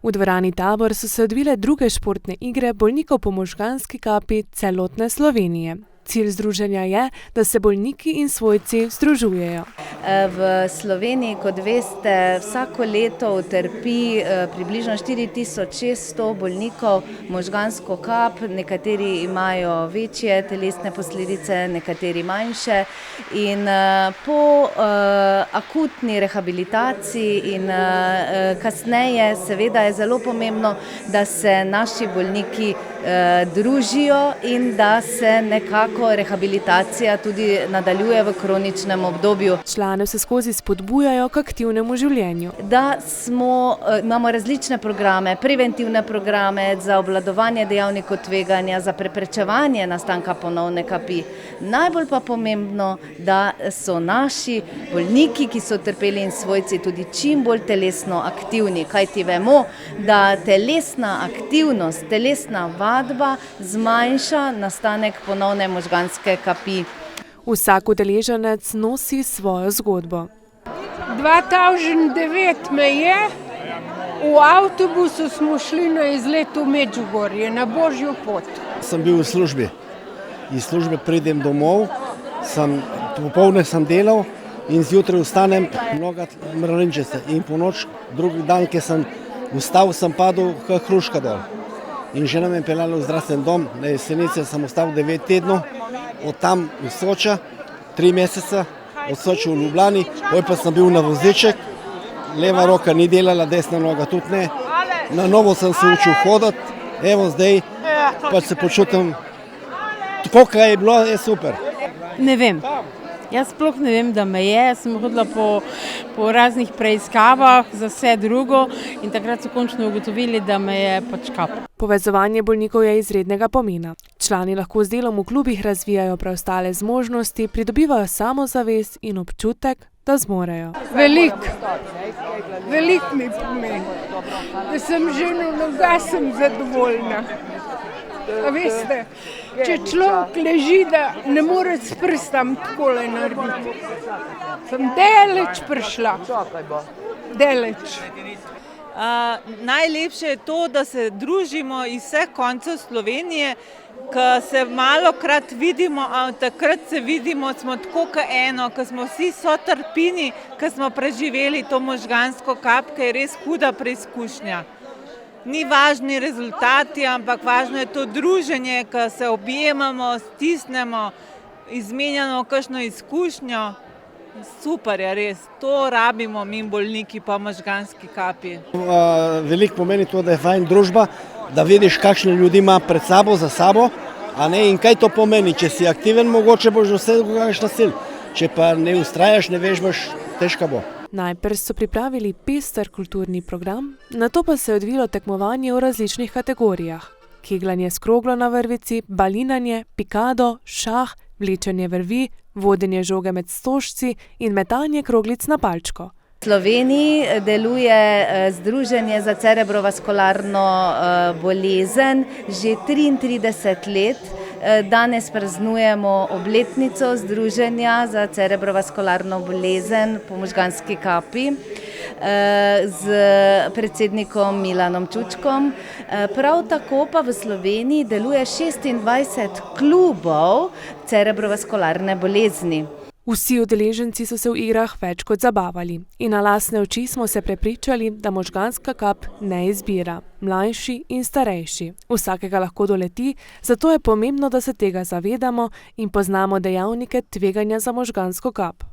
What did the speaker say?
V dvorani Tabor so se odvile druge športne igre bolnikov po možganski kapi celotne Slovenije. Cilj združenja je, da se bolniki in svojci združujejo. V Sloveniji, kot veste, vsako leto utrpi približno 4600 bolnikov možgansko kap, nekateri imajo večje telesne posledice, nekateri manjše. In po akutni rehabilitaciji in kasneje seveda je zelo pomembno, da se naši bolniki družijo in da se nekako rehabilitacija tudi nadaljuje v kroničnem obdobju. Člane vseskozi spodbujajo k aktivnemu življenju. Imamo različne programe, preventivne programe za obvladovanje dejavnikov tveganja, za preprečevanje nastanka ponovne kapi. Najbolj pa pomembno, da so naši bolniki, ki so utrpeli in svojci, tudi čim bolj telesno aktivni, kajti vemo, da telesna aktivnost, telesna vadba zmanjša nastanek ponovne možganske kapi. Vsak udeleženec nosi svojo zgodbo. 2009 me je, v avtobusu smo šli na izlet v Medžugorje, na Božjo pot. Sem bil v službi. Iz službe pridem domov, popoldne sem delal in zjutraj vstanem mnoga mravljinčice. In po noč, drugi dan, ki sem vstal, sem padel k hruška dol. In žena me je peljala v zdravstveni dom, na Jesenice sem ostal 9 tednov, od tam v Soča, 3 meseca, od Soča v Ljubljani, potem pa sem bil na voziček, leva roka ni delala, desna noga tudi ne. Na novo sem se učil hoditi, evo zdaj pa se počutim, tako kaj je bilo, je super. Ne vem. Jaz sploh ne vem, da me je. Sem hodila po raznih preiskavah za vse drugo in takrat so končno ugotovili, da me je pač kap. Povezovanje bolnikov je izrednega pomena. Člani lahko z delom v klubih razvijajo preostale zmožnosti, pridobivajo samozavest in občutek, da zmorejo. Veliko mi pomeni. Da sem že na noga, sem zadovoljna. A veste, če človek leži, da ne more s prstom takole narediti. Sem daleč prišla. Daleč. Najlepše je to, da se družimo iz vseh koncev Slovenije, ko se malokrat vidimo, a takrat se vidimo, smo tako kot eno, ko smo vsi sotrpini, ko smo preživeli to možgansko kap, ki je res huda preizkušnja. Ni važni rezultati, ampak važno je to druženje, ko se objemamo, stisnemo, izmenjamo kakšno izkušnjo. Super je res, to rabimo mi bolniki po možganski kapi. Veliko pomeni to, da je fajn družba, da vidiš, kakšne ljudi ima pred sabo, za sabo, a ne, in kaj to pomeni. Če si aktiven, mogoče boš vse dogajaš na cilj. Če pa ne ustrajaš, ne veš, težko bo. Najprej so pripravili pester kulturni program, nato pa se je odvilo tekmovanje v različnih kategorijah. Kegljanje s kroglo na vrvici, balinanje, pikado, šah, vlečenje vrvi, vodenje žoge med stožci in metanje kroglic na palčko. V Sloveniji deluje Združenje za cerebrovaskularno bolezen že 33 let. Danes praznujemo obletnico Združenja za cerebrovaskularno bolezen po možganski kapi z predsednikom Milanom Čučkom. Prav tako pa v Sloveniji deluje 26 klubov cerebrovaskularne bolezni. Vsi udeleženci so se v igrah več kot zabavali in na lastne oči smo se prepričali, da možganska kap ne izbira. Mlajši in starejši. Vsakega lahko doleti, zato je pomembno, da se tega zavedamo in poznamo dejavnike tveganja za možgansko kap.